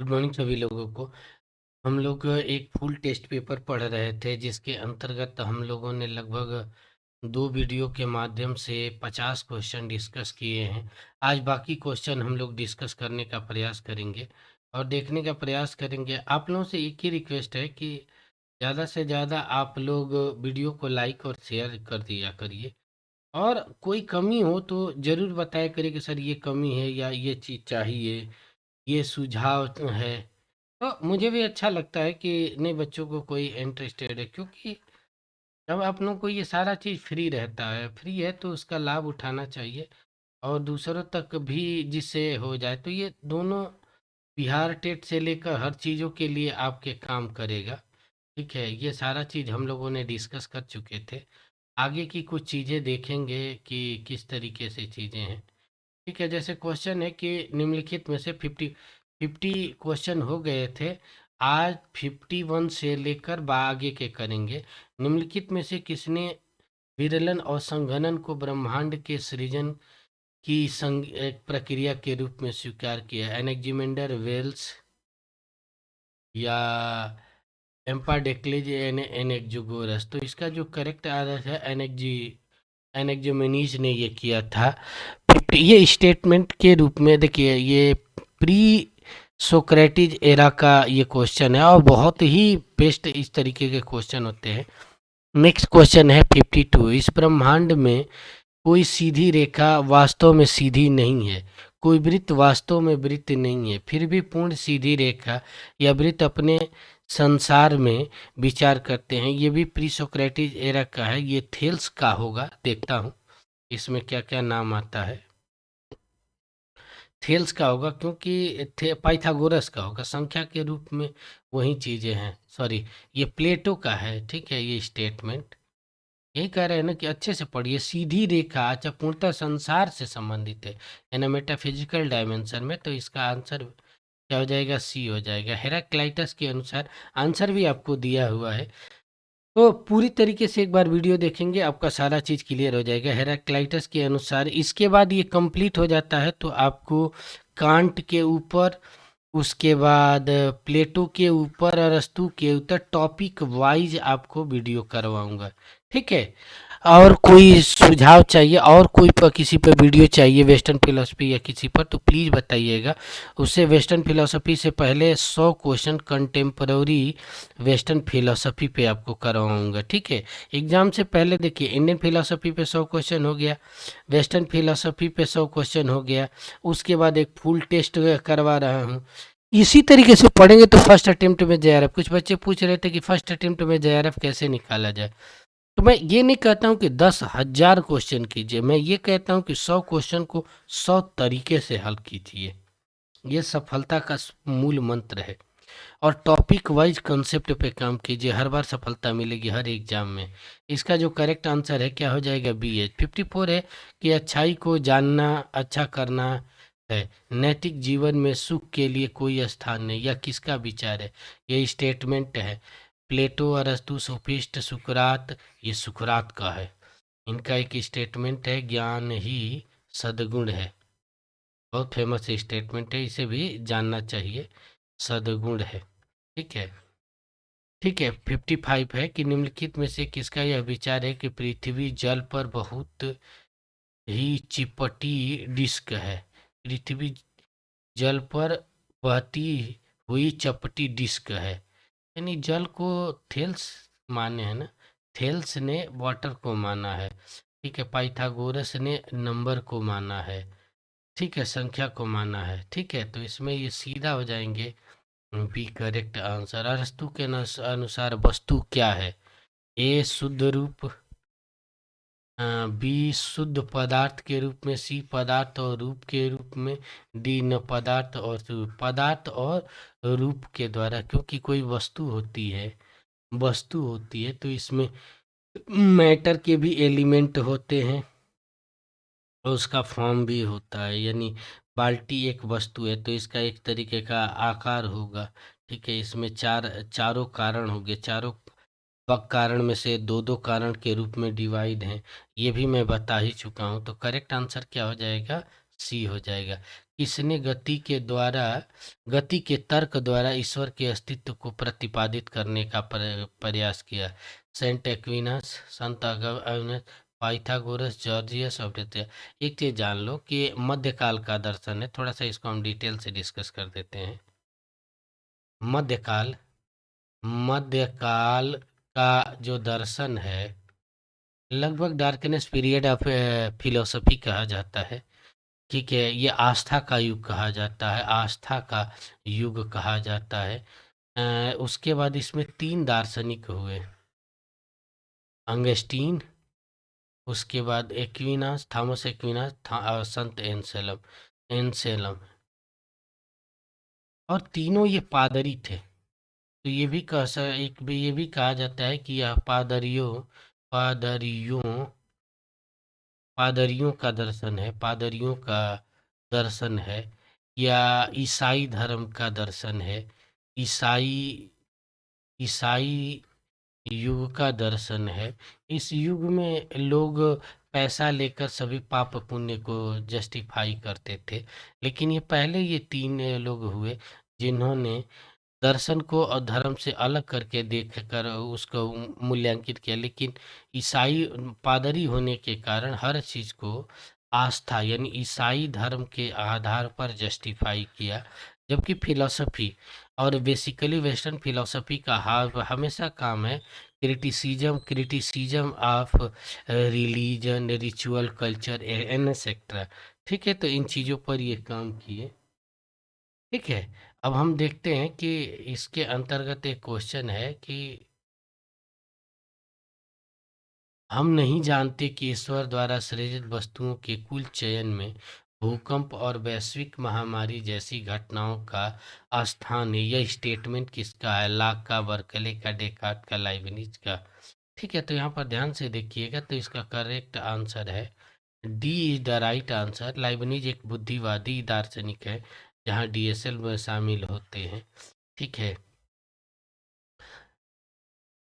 Good morning सभी लोगों को। हम लोग एक फुल टेस्ट पेपर पढ़ रहे थे जिसके अंतर्गत हम लोगों ने लगभग 2 वीडियो के माध्यम से 50 क्वेश्चन डिस्कस किए हैं। आज बाकी क्वेश्चन हम लोग डिस्कस करने का प्रयास करेंगे और देखने का प्रयास करेंगे। आप लोगों से एक ही रिक्वेस्ट है कि ज़्यादा से ज़्यादा आप लोग वीडियो को लाइक और शेयर कर दिया करिए, और कोई कमी हो तो ज़रूर बताया करिए कि सर ये कमी है या ये चीज़ चाहिए, ये सुझाव है। तो मुझे भी अच्छा लगता है कि नए बच्चों को कोई इंटरेस्टेड है, क्योंकि जब आप लोग को ये सारा चीज़ फ्री रहता है, फ्री है तो उसका लाभ उठाना चाहिए और दूसरों तक भी जिससे हो जाए, तो ये दोनों बिहार टेट से लेकर हर चीज़ों के लिए आपके काम करेगा। ठीक है, ये सारा चीज़ हम लोगों ने डिस्कस कर चुके थे। आगे की कुछ चीज़ें देखेंगे कि किस तरीके से चीज़ें हैं। ठीक है, जैसे क्वेश्चन है कि निम्नलिखित में से 50 क्वेश्चन हो गए थे। आज 51 से लेकर आगे के करेंगे। निम्नलिखित में से किसने विरलन और संघनन को ब्रह्मांड के सृजन की एक प्रक्रिया के रूप में स्वीकार किया? एनेक्जिमेंडर, वेल्स या एम्पाडेक्लेज, एनेक्जोगोरस? तो इसका जो करेक्ट आंसर है एनेक्जोमेनीज ने ये किया था। ये स्टेटमेंट के रूप में देखिए, ये प्री सोक्रेटिस एरा का ये क्वेश्चन है और बहुत ही बेस्ट इस तरीके के क्वेश्चन होते हैं। नेक्स्ट क्वेश्चन है 52। इस ब्रह्मांड में कोई सीधी रेखा वास्तव में सीधी नहीं है, कोई वृत्त वास्तव में वृत्त नहीं है, फिर भी पूर्ण सीधी रेखा या वृत्त अपने संसार में विचार करते हैं। ये भी प्री सोक्रेटिस एरा का है। ये थेल्स का होगा, देखता हूँ इसमें क्या क्या नाम आता है। थेल्स का होगा क्योंकि पाइथागोरस का होगा, संख्या के रूप में वही चीज़ें हैं। सॉरी, ये प्लेटो का है। ठीक है, ये स्टेटमेंट यही कह रहे हैं ना कि अच्छे से पढ़िए। सीधी रेखा अच्छा पूर्णतः संसार से संबंधित है यानी मेटाफिजिकल डायमेंशन में, तो इसका आंसर क्या हो जाएगा? सी हो जाएगा। हेराक्लाइटस के अनुसार आंसर भी आपको दिया हुआ है, तो पूरी तरीके से एक बार वीडियो देखेंगे आपका सारा चीज़ क्लियर हो जाएगा। हेराक्लाइटस के अनुसार इसके बाद ये कंप्लीट हो जाता है तो आपको कांट के ऊपर, उसके बाद प्लेटो के ऊपर, अरस्तू के ऊपर टॉपिक वाइज आपको वीडियो करवाऊंगा। ठीक है, और कोई सुझाव चाहिए और कोई किसी पर वीडियो चाहिए वेस्टर्न फिलोसफी या किसी पर, तो प्लीज़ बताइएगा। उससे वेस्टर्न फिलोसफी से पहले 100 क्वेश्चन कंटेम्प्रोरी वेस्टर्न फिलोसफी पे आपको करवाऊंगा। ठीक है, एग्जाम से पहले देखिए, इंडियन फिलोसफी पे 100 क्वेश्चन हो गया, वेस्टर्न फिलोसफी पे 100 क्वेश्चन हो गया, उसके बाद एक फुल टेस्ट करवा रहा हूँ। इसी तरीके से पढ़ेंगे तो फर्स्ट अटेम्प्ट में जेआरएफ, कुछ बच्चे पूछ रहे थे कि फर्स्ट अटेम्प्ट में जेआरएफ कैसे निकाला जाए, तो मैं ये नहीं कहता हूँ कि 10,000 क्वेश्चन कीजिए, मैं ये कहता हूँ कि 100 क्वेश्चन को 100 तरीके से हल कीजिए। ये सफलता का मूल मंत्र है। और टॉपिक वाइज कंसेप्ट पे काम कीजिए, हर बार सफलता मिलेगी हर एग्जाम में। इसका जो करेक्ट आंसर है क्या हो जाएगा? बी एच 54 है कि अच्छाई को जानना अच्छा करना है, नैतिक जीवन में सुख के लिए कोई स्थान नहीं। यह किसका विचार है? ये स्टेटमेंट है प्लेटो, अरस्तु, सोफिस्ट, सुकरात। ये सुकरात का है। इनका एक स्टेटमेंट है ज्ञान ही सद्गुण है, बहुत फेमस स्टेटमेंट है, इसे भी जानना चाहिए। सद्गुण है। ठीक है। ठीक है, 55 है कि निम्नलिखित में से किसका यह विचार है कि पृथ्वी जल पर बहुत ही चिपटी डिस्क है? पृथ्वी जल पर बहती हुई चपटी डिस्क है, यानी जल को थेल्स माने हैं ना, थेल्स ने वाटर को माना है। ठीक है, पाइथागोरस ने नंबर को माना है। ठीक है, संख्या को माना है। ठीक है, तो इसमें ये सीधा हो जाएंगे बी करेक्ट आंसर। अरस्तु के अनुसार वस्तु क्या है? ए शुद्ध रूप, बी शुद्ध पदार्थ के रूप में, सी पदार्थ और रूप के रूप में, डी न पदार्थ और पदार्थ और रूप के द्वारा। क्योंकि कोई वस्तु होती है तो इसमें मैटर के भी एलिमेंट होते हैं और उसका फॉर्म भी होता है, यानी बाल्टी एक वस्तु है तो इसका एक तरीके का आकार होगा। ठीक है, इसमें चारों कारण हो गए, चारों पक कारण में से दो दो कारण के रूप में डिवाइड हैं, ये भी मैं बता ही चुका हूँ। तो करेक्ट आंसर क्या हो जाएगा? सी हो जाएगा। किसने गति के तर्क द्वारा ईश्वर के अस्तित्व को प्रतिपादित करने का प्रयास किया? Saint एक्विनस, Sant अगस्तिनस, Pythagoras, gorgeous of the. एक चीज जान लो कि मध्यकाल का दर्शन है, थोड़ा सा इसको हम डिटेल से डिस्कस कर देते हैं। मध्यकाल मध्यकाल का जो दर्शन है, लगभग डार्कनेस पीरियड ऑफ फिलोसफी कहा जाता है। ठीक है, ये आस्था का युग कहा जाता है, आस्था का युग कहा जाता है। उसके बाद इसमें 3 दार्शनिक हुए, अंगस्टीन, उसके बाद एक्विनास, थॉमस एक्विनास, संत एंसेलम, और तीनों ये पादरी थे। तो ये भी कहा जाता है कि यह पादरियों पादरियों का दर्शन है, पादरियों का दर्शन है, या ईसाई धर्म का दर्शन है, ईसाई ईसाई युग का दर्शन है। इस युग में लोग पैसा लेकर सभी पाप पुण्य को जस्टिफाई करते थे, लेकिन ये 3 लोग हुए जिन्होंने दर्शन को और धर्म से अलग करके देखकर उसको मूल्यांकित किया। लेकिन ईसाई पादरी होने के कारण हर चीज़ को आस्था यानी ईसाई धर्म के आधार पर जस्टिफाई किया। जबकि फिलॉसफी और बेसिकली वेस्टर्न फिलॉसफी का हमेशा काम है criticism of religion, ritual, culture and etcetera. ठीक है, तो इन चीज़ों पर ये काम किए। ठीक है, अब हम देखते हैं कि इसके अंतर्गत एक क्वेश्चन है कि हम नहीं जानते कि ईश्वर द्वारा सृजित वस्तुओं के कुल चयन में भूकंप और वैश्विक महामारी जैसी घटनाओं का स्थान है। यह स्टेटमेंट किसका है? लाक का, बर्कले का, डेकार्ट का, लाइबनिज का? ठीक है, तो यहाँ पर ध्यान से देखिएगा, तो इसका करेक्ट आंसर है D is the right answer. Leibniz एक बुद्धिवादी दार्शनिक है जहाँ डीएसएल में शामिल होते हैं। ठीक है,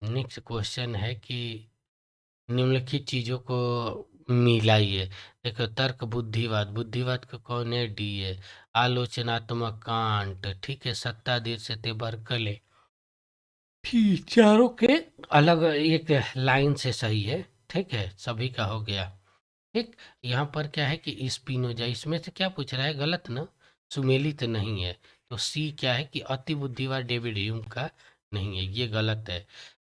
नेक्स्ट क्वेश्चन है कि निम्नलिखित चीजों को मिलाइए। देखो, तर्क बुद्धिवाद, बुद्धिवाद का कौन है? डी है। आलोचनात्मक कांट, ठीक है, सत्ताधीश से ते बर्कले, ठीक, चारों के अलग एक लाइन से सही है। ठीक है, सभी का हो गया। ठीक, यहाँ पर क्या है कि स्पिनोजा, इसमें से क्या पूछ रहा है? गलत ना, सुमेलित नहीं है। तो सी क्या है कि अति बुद्धिवाद डेविड ह्यूम का नहीं है, ये गलत है।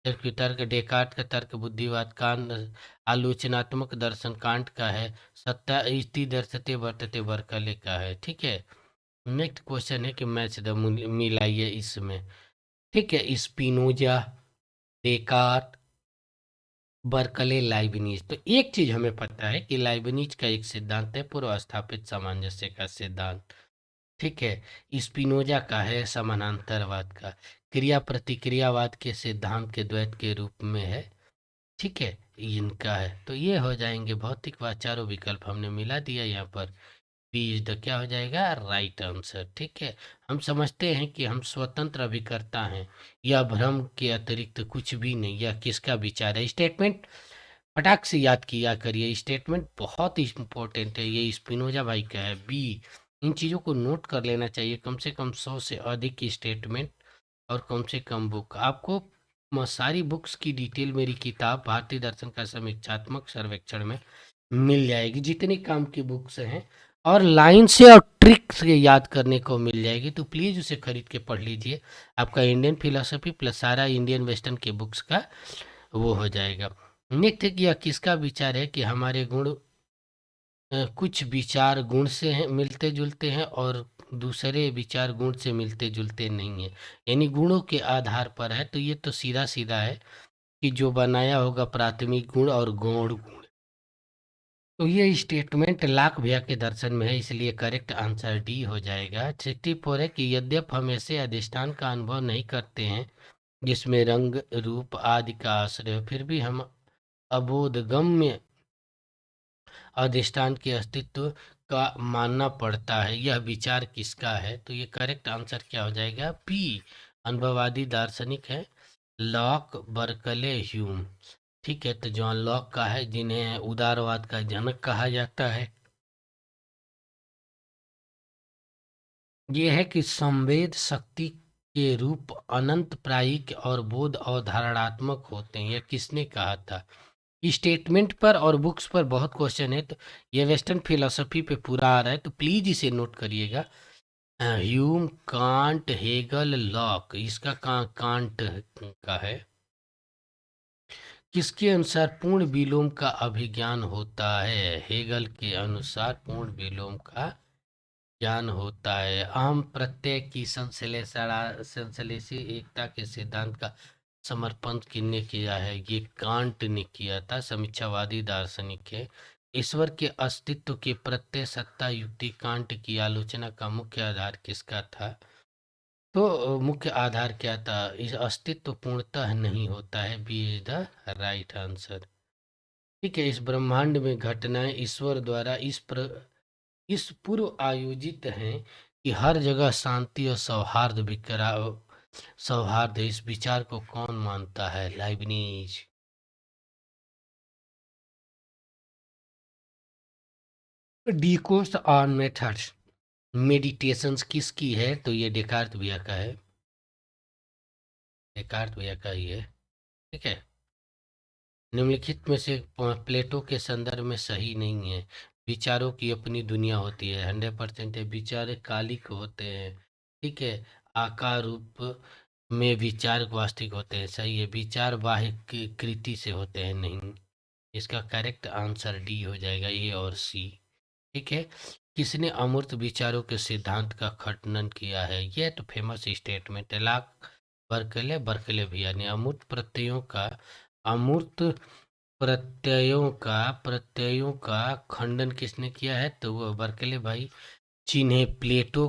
जबकि तर्क डेकार्ट का, तर्क बुद्धिवाद कांट, आलोचनात्मक दर्शन कांट का है, सत्ता इति दर्शते वर्तते बर्कले का है। ठीक है, नेक्स्ट क्वेश्चन है कि मैच द मिलाइए इसमें। ठीक है, स्पिनोजा, डेकार्ट, बर्कले, लाइबनिज। तो एक चीज हमें पता है कि लाइबनिज का एक सिद्धांत है पूर्व स्थापित सामंजस्य का सिद्धांत। ठीक है, स्पिनोजा का है समानांतरवाद का, क्रिया प्रतिक्रियावाद के सिद्धांत के द्वैत के रूप में है। ठीक है, इनका है। तो ये हो जाएंगे भौतिकवाद, चारों विकल्प हमने मिला दिया यहाँ पर। बी इज द क्या हो जाएगा? Right answer. ठीक है, हम समझते हैं कि हम स्वतंत्र अभिकर्ता हैं, यह भ्रम के अतिरिक्त कुछ भी नहीं। यह किसका विचार है? स्टेटमेंट फटाक से याद किया करिए, स्टेटमेंट बहुत ही इंपॉर्टेंट है। ये स्पिनोजा भाई का है, बी। इन चीज़ों को नोट कर लेना चाहिए, कम से कम 100 से अधिक की स्टेटमेंट और कम से कम बुक। आपको सारी बुक्स की डिटेल मेरी किताब भारतीय दर्शन का समीक्षात्मक सर्वेक्षण में मिल जाएगी, जितने काम की बुक्स हैं, और लाइन से और ट्रिक से याद करने को मिल जाएगी। तो प्लीज़ उसे खरीद के पढ़ लीजिए, आपका इंडियन फिलोसफी प्लस सारा इंडियन वेस्टर्न के बुक्स का वो हो जाएगा। नित्य यह किसका विचार है कि हमारे गुण कुछ विचार गुण से हैं, मिलते जुलते हैं, और दूसरे विचार गुण से मिलते जुलते नहीं है, यानी गुणों के आधार पर है। तो ये तो सीधा सीधा है कि जो बनाया होगा प्राथमिक गुण और गौण गुण। तो ये स्टेटमेंट लाख भैया के दर्शन में है, इसलिए करेक्ट आंसर डी हो जाएगा। 64 है कि यद्यप हम ऐसे अधिष्ठान का अनुभव नहीं करते हैं जिसमें रंग रूप आदि का आश्रय हो, फिर भी हम अबोधगम्य अधिष्ठान के अस्तित्व का मानना पड़ता है। यह विचार किसका है? तो ये करेक्ट आंसर क्या हो जाएगा? पी, अनुभववादी दार्शनिक है लॉक, बर्कले, ह्यूम। ठीक है, तो जॉन लॉक का है, जिन्हें उदारवाद का जनक कहा जाता है। ये है कि संवेद शक्ति के रूप अनंत प्रायिक और बोध अवधारणात्मक होते हैं। यह किसने कहा था? स्टेटमेंट पर और बुक्स पर बहुत क्वेश्चन है, तो ये वेस्टर्न फिलोसफी पे पूरा आ रहा है, तो प्लीज इसे नोट करिएगा। Hume, can't, Hegel, lock. इसका कांट का है। किसके अनुसार पूर्ण विलोम का अभिज्ञान होता है? हेगल के अनुसार पूर्ण विलोम का ज्ञान होता है। अहम प्रत्यय की संश्लेषी एकता के सिद्धांत का समर्पण किसने किया है? ये कांट ने किया था, समीक्षावादी दार्शनिक है। ईश्वर के अस्तित्व के प्रत्यय सत्ता युक्ति कांट की आलोचना का मुख्य आधार किसका था? तो मुख्य आधार क्या था? इस अस्तित्व पूर्णतः नहीं होता है। B is the right answer. ठीक है, इस ब्रह्मांड में घटनाएं ईश्वर द्वारा इस पूर्व आयोजित हैं कि हर जगह शांति और सौहार्द है। इस विचार को कौन मानता है? लाइबनिज। डिकोर्स ऑन मेथड्स मेडिटेशंस किसकी है? तो ये डेकार्त भैया का है। डेकार्त भैया का ही है। ठीक है, निम्नलिखित में से प्लेटो के संदर्भ में सही नहीं है। विचारों की अपनी दुनिया होती है, 100% है। विचार कालिक होते हैं। ठीक है, आकार रूप में विचार वास्तविक होते हैं, सही है। विचार बाह्य कृति से होते हैं, नहीं। इसका करेक्ट आंसर डी हो जाएगा, ए और सी। ठीक है, किसने अमूर्त विचारों के सिद्धांत का खंडन किया है? यह तो फेमस स्टेटमेंट है। लाक बर्कले भैया ने अमूर्त प्रत्ययों का खंडन किसने किया है? तो वो बर्कले भाई। जिन्हें प्लेटो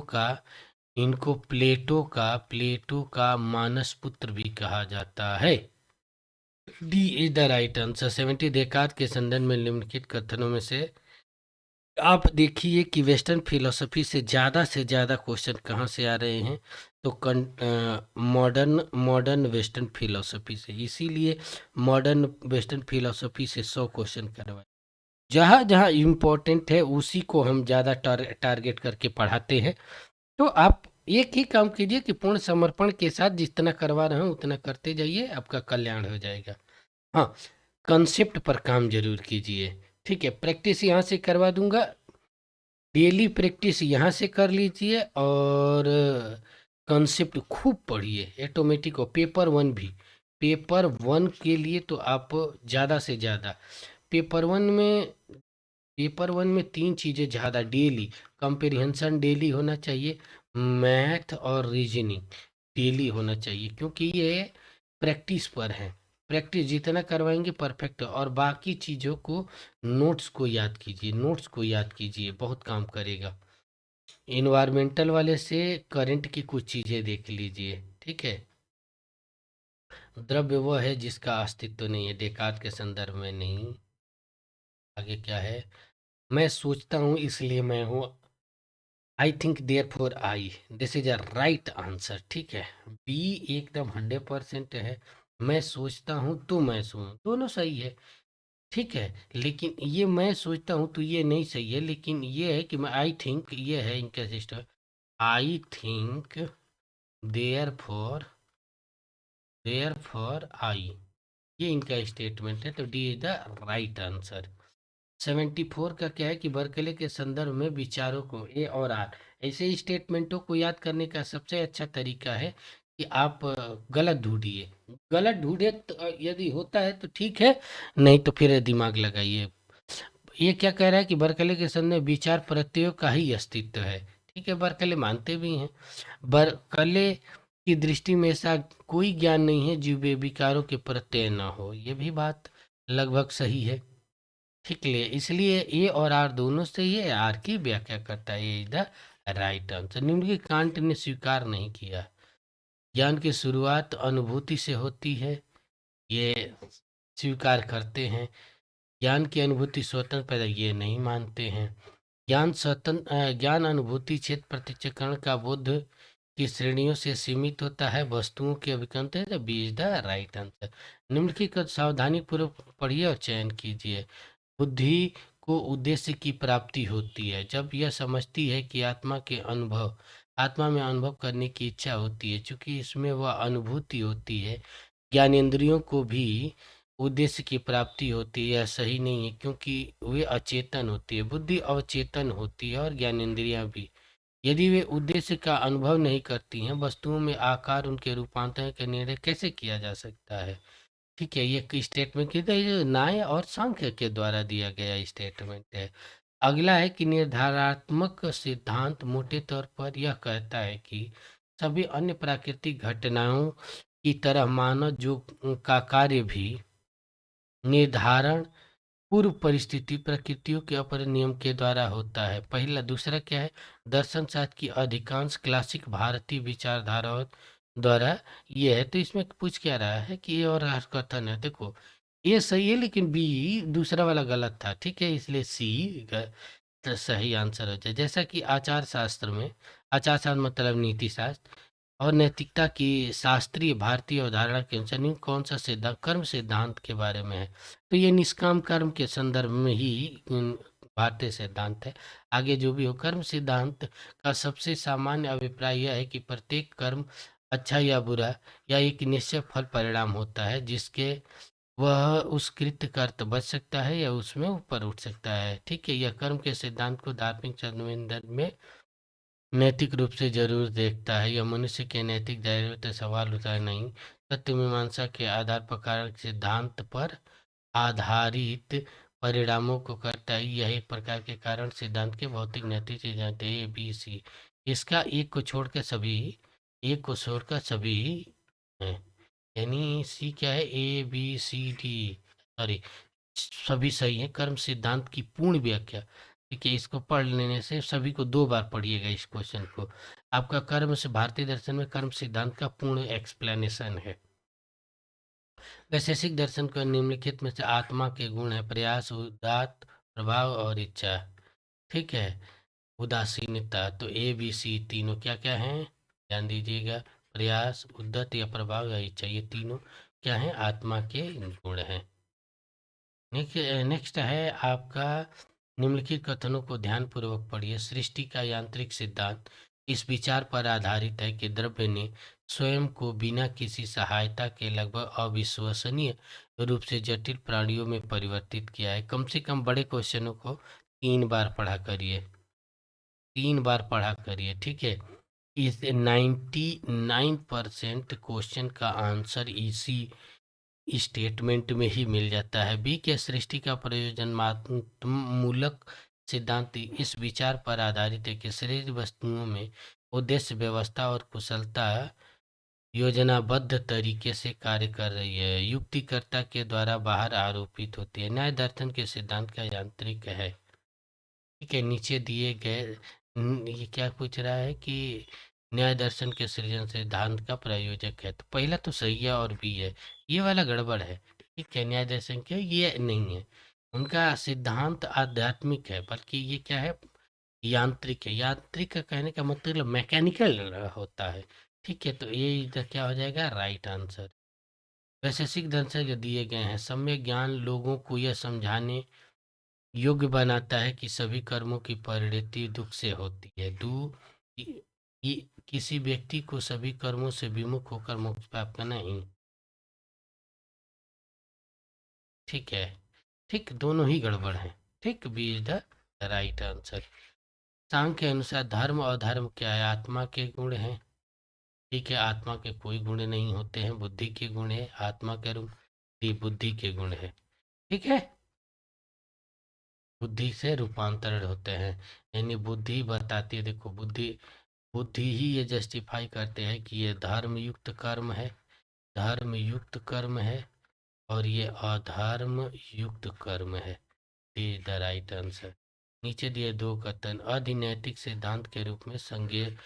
का मानस पुत्र भी कहा जाता है। D is the right answer. 70 डेकार्त के संदर्भ में निम्नलिखित कथनों में से आप देखिए कि वेस्टर्न फिलोसफी से ज़्यादा क्वेश्चन कहाँ से आ रहे हैं? तो मॉडर्न वेस्टर्न फिलोसफी से। इसीलिए मॉडर्न वेस्टर्न फिलोसफी से 100 क्वेश्चन करवाए। जहाँ जहाँ इम्पोर्टेंट है उसी को हम ज़्यादा टारगेट करके पढ़ाते हैं। तो आप एक ही काम कीजिए कि पूर्ण समर्पण के साथ जितना करवा रहे हैं उतना करते जाइए, आपका कल्याण हो जाएगा। हाँ, कंसेप्ट पर काम जरूर कीजिए। ठीक है, प्रैक्टिस यहाँ से करवा दूंगा, डेली प्रैक्टिस यहाँ से कर लीजिए, और कंसेप्ट खूब पढ़िए। ऑटोमेटिक हो पेपर वन के लिए तो आप ज़्यादा से ज़्यादा पेपर वन में 3 चीज़ें ज़्यादा डेली। कंप्रीहेंशन डेली होना चाहिए, मैथ और रीजनिंग डेली होना चाहिए, क्योंकि ये प्रैक्टिस पर है। प्रैक्टिस जितना करवाएंगे परफेक्ट। और बाकी चीज़ों को नोट्स को याद कीजिए, बहुत काम करेगा। इन्वायरमेंटल वाले से करंट की कुछ चीज़ें देख लीजिए। ठीक है, द्रव्य वह है जिसका अस्तित्व नहीं है, डेकार्त के संदर्भ में नहीं। आगे क्या है? मैं सोचता हूँ इसलिए मैं हूँ। I think therefore I, this is a right answer. ठीक है, बी एकदम 100% है। मैं सोचता हूँ तो मैं सुनूं, दोनों सही है। ठीक है, लेकिन ये मैं सोचता हूँ तो ये नहीं सही है, लेकिन ये है कि मैं आई थिंक, ये है इनका system. I think therefore I, ये इनका स्टेटमेंट है, तो D is the right answer. 74 का क्या है कि बर्कले के संदर्भ में विचारों को ए और आर, ऐसे स्टेटमेंटों को याद करने का सबसे अच्छा तरीका है कि आप गलत ढूंढे तो यदि होता है तो ठीक है, नहीं तो फिर दिमाग लगाइए। ये क्या कह रहा है कि बर्कले के संदर्भ में विचार प्रत्ययों का ही अस्तित्व है। ठीक है, बर्कले मानते भी हैं। बर्कले की दृष्टि में ऐसा कोई ज्ञान नहीं है जो वे विकारों के प्रत्यय ना हो, ये भी बात लगभग सही है। ठीक है, इसलिए ए और आर दोनों सही है। आर की व्याख्या करता है, ए इज द राइट आंसर। निम्नलिखित कांट ने स्वीकार नहीं किया। ज्ञान की शुरुआत अनुभूति से होती है, ये स्वीकार करते हैं। ज्ञान की अनुभूति स्वतंत्र पैदा, ये नहीं मानते हैं। ज्ञान अनुभूति क्षेत्र प्रत्यक्षकरण का बोध की श्रेणियों से सीमित होता है, वस्तुओं के अभिकंत है, B is the right answer. निम्नलिखित को सावधानी पूर्वक पढ़िए और चयन कीजिए। बुद्धि को उद्देश्य की प्राप्ति होती है जब यह समझती है कि आत्मा के अनुभव आत्मा में अनुभव करने की इच्छा होती है, चूँकि इसमें वह अनुभूति होती है। ज्ञानेंद्रियों को भी उद्देश्य की प्राप्ति होती है, यह सही नहीं है, क्योंकि वे अचेतन होती है। बुद्धि अवचेतन होती है और ज्ञानेंद्रियाँ भी। यदि वे उद्देश्य का अनुभव नहीं करती हैं, वस्तुओं में आकार, उनके रूपांतरण का निर्णय कैसे किया जा सकता है? ठीक है, ये स्टेटमेंट किधर, ये न्याय और सांख्य के द्वारा दिया गया स्टेटमेंट है। अगला है कि निर्धारात्मक सिद्धांत मोटे तौर पर यह कहता है कि सभी अन्य प्राकृतिक घटनाओं की तरह मानव जो का कार्य भी निर्धारण पूर्व परिस्थिति प्रकृतियों के अपर नियम के द्वारा होता है। पहला, दूसरा क्या है? दर्शन शास्त्र की अधिकांश क्लासिक भारतीय विचारधाराओं द्वारा ये है। तो इसमें पूछ क्या रहा है कि ये और कथन है, देखो ये सही है लेकिन बी दूसरा वाला गलत था, ठीक है, इसलिए सी तो सही आंसर हो जाए। जैसा कि आचार शास्त्र में, आचार शास्त्र मतलब नीति शास्त्र और नैतिकता की शास्त्रीय भारतीय अवधारणा के अनुसार निम्न कौन सा सिद्धांत कर्म सिद्धांत के बारे में है? तो ये निष्काम कर्म के संदर्भ में ही भारतीय सिद्धांत है। आगे जो भी हो, कर्म सिद्धांत का सबसे सामान्य अभिप्राय यह है कि प्रत्येक कर्म अच्छा या बुरा या एक निश्चित फल परिणाम होता है, जिसके वह उस कृत्य का अर्थ बच सकता है या उसमें ऊपर उठ सकता है। ठीक है, यह कर्म के सिद्धांत को धार्मिक संदर्भ में नैतिक रूप से जरूर देखता है। यह मनुष्य के नैतिक दायरे से सवाल उठाए नहीं, सत्य मीमांसा के आधार पर कारण सिद्धांत पर आधारित परिणामों को करता है। यह एक प्रकार के कारण सिद्धांत के भौतिक नैतिक सिद्धांत ए बी सी, इसका एक को छोड़कर सभी हैं। यानी सी क्या है, A B C D, sorry, सभी सही है। कर्म सिद्धांत की पूर्ण व्याख्या, ठीक है, इसको पढ़ लेने से सभी को 2 बार पढ़िएगा इस क्वेश्चन को। आपका कर्म से भारतीय दर्शन में कर्म सिद्धांत का पूर्ण एक्सप्लेनेशन है। वैशेषिक दर्शन को निम्नलिखित में से आत्मा के गुण है: प्रयास, उदात्त, प्रभाव और इच्छा। ठीक है, उदासीनता। तो ए बी सी तीनों क्या क्या हैं, ध्यान दीजिएगा। प्रयास, उद्यत या प्रभाव या इच्छा, ये तीनों क्या हैं, आत्मा के गुण हैं। नेक्स्ट है आपका, निम्नलिखित कथनों को ध्यानपूर्वक पढ़िए। सृष्टि का यांत्रिक सिद्धांत इस विचार पर आधारित है कि द्रव्य ने स्वयं को बिना किसी सहायता के लगभग अविश्वसनीय रूप से जटिल प्राणियों में परिवर्तित किया है। कम से कम बड़े क्वेश्चनों को 3 बार पढ़ा करिए, 3 बार पढ़ा करिए, ठीक है। इस 99% क्वेश्चन का आंसर इसी स्टेटमेंट में ही मिल जाता है। बी के सृष्टि का प्रयोजनात्मक सिद्धांत इस विचार पर आधारित है कि शरीर वस्तुओं में उद्देश्य, व्यवस्था और कुशलता योजनाबद्ध तरीके से कार्य कर रही है, युक्तिकर्ता के द्वारा बाहर आरोपित होती है। न्याय दर्शन के सिद्धांत का यांत्रिक है। ठीक है, नीचे दिए गए ये क्या पूछ रहा है कि न्याय दर्शन के सृजन सिद्धांत का प्रायोजक है। तो पहला तो सही है और बी है, ये वाला गड़बड़ है। ठीक है, न्याय दर्शन क्या, ये नहीं है। उनका सिद्धांत आध्यात्मिक है, बल्कि ये क्या है, यांत्रिक है। यांत्रिक का कहने का मतलब मैकेनिकल होता है। ठीक है, तो ये इधर क्या हो जाएगा, राइट आंसर। वैशेषिक दर्शन जो दिए गए हैं, सम्यक ज्ञान लोगों को यह समझाने योग्य बनाता है कि सभी कर्मों की परिणति दुख से होती है। किसी व्यक्ति को सभी कर्मों से विमुख होकर मोक्ष प्राप्त करना ही। ठीक है, ठीक, दोनों ही गड़बड़ हैं। ठीक, B is the right answer. Sankhya के अनुसार धर्म और धर्म क्या है, आत्मा के गुण हैं। ठीक है, आत्मा के कोई गुण नहीं होते हैं, बुद्धि के गुण है। आत्मा के रूप दी बुद्धि के गुण है। ठीक है, बुद्धि से रूपांतरण होते हैं, यानी बुद्धि बताती है। देखो, बुद्धि बुद्धि ही ये जस्टिफाई करते हैं कि ये धर्म युक्त कर्म है, धर्म युक्त कर्म है, और ये अधर्म युक्त कर्म है। Is the right answer. नीचे दिए 2 कथन। अधिनैतिक सिद्धांत के रूप में संज्ञेय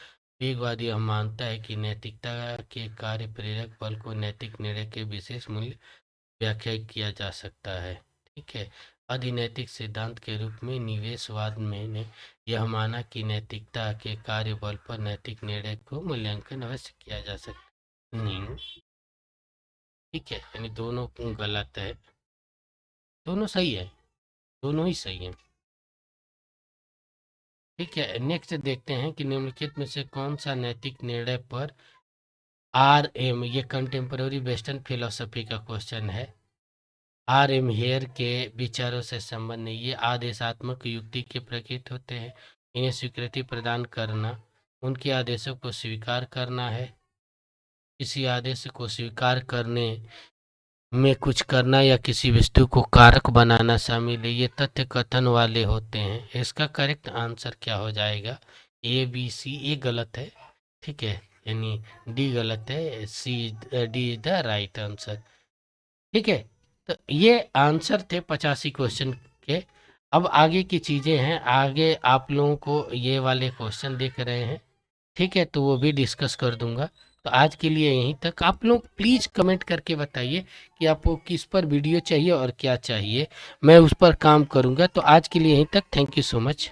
वेगवादी यह मानता है कि नैतिकता के कार्य प्रेरक बल को नैतिक निर्णय के विशेष मूल्य व्याख्या किया जा सकता है। ठीक है, अधिनैतिक सिद्धांत के रूप में निवेशवाद में ने यह माना कि नैतिकता के कार्य बल पर नैतिक निर्णय को मूल्यांकन अवश्य किया जा सकता नहीं। ठीक है, यानी दोनों गलत है, दोनों सही है, दोनों ही सही है। ठीक है, नेक्स्ट देखते हैं कि निम्नलिखित में से कौन सा नैतिक निर्णय पर आर.एम. ये कंटेम्पररी वेस्टर्न फिलोसफी का क्वेश्चन है। आर.एम. हेयर के विचारों से संबंध नहीं, ये आदेशात्मक युक्ति के प्रकृत होते हैं। इन्हें स्वीकृति प्रदान करना, उनके आदेशों को स्वीकार करना है। किसी आदेश को स्वीकार करने में कुछ करना या किसी वस्तु को कारक बनाना शामिल है। ये तथ्य कथन वाले होते हैं। इसका करेक्ट आंसर क्या हो जाएगा? ए, बी, सी। ए गलत है, ठीक है, यानी डी गलत है, C, D is the right answer. ठीक है, तो ये आंसर थे 85 क्वेश्चन के। अब आगे की चीज़ें हैं, आगे आप लोगों को ये वाले क्वेश्चन दिख रहे हैं, ठीक है, तो वो भी डिस्कस कर दूंगा। तो आज के लिए यहीं तक। आप लोग प्लीज़ कमेंट करके बताइए कि आपको किस पर वीडियो चाहिए और क्या चाहिए, मैं उस पर काम करूंगा। तो आज के लिए यहीं तक। Thank you so much.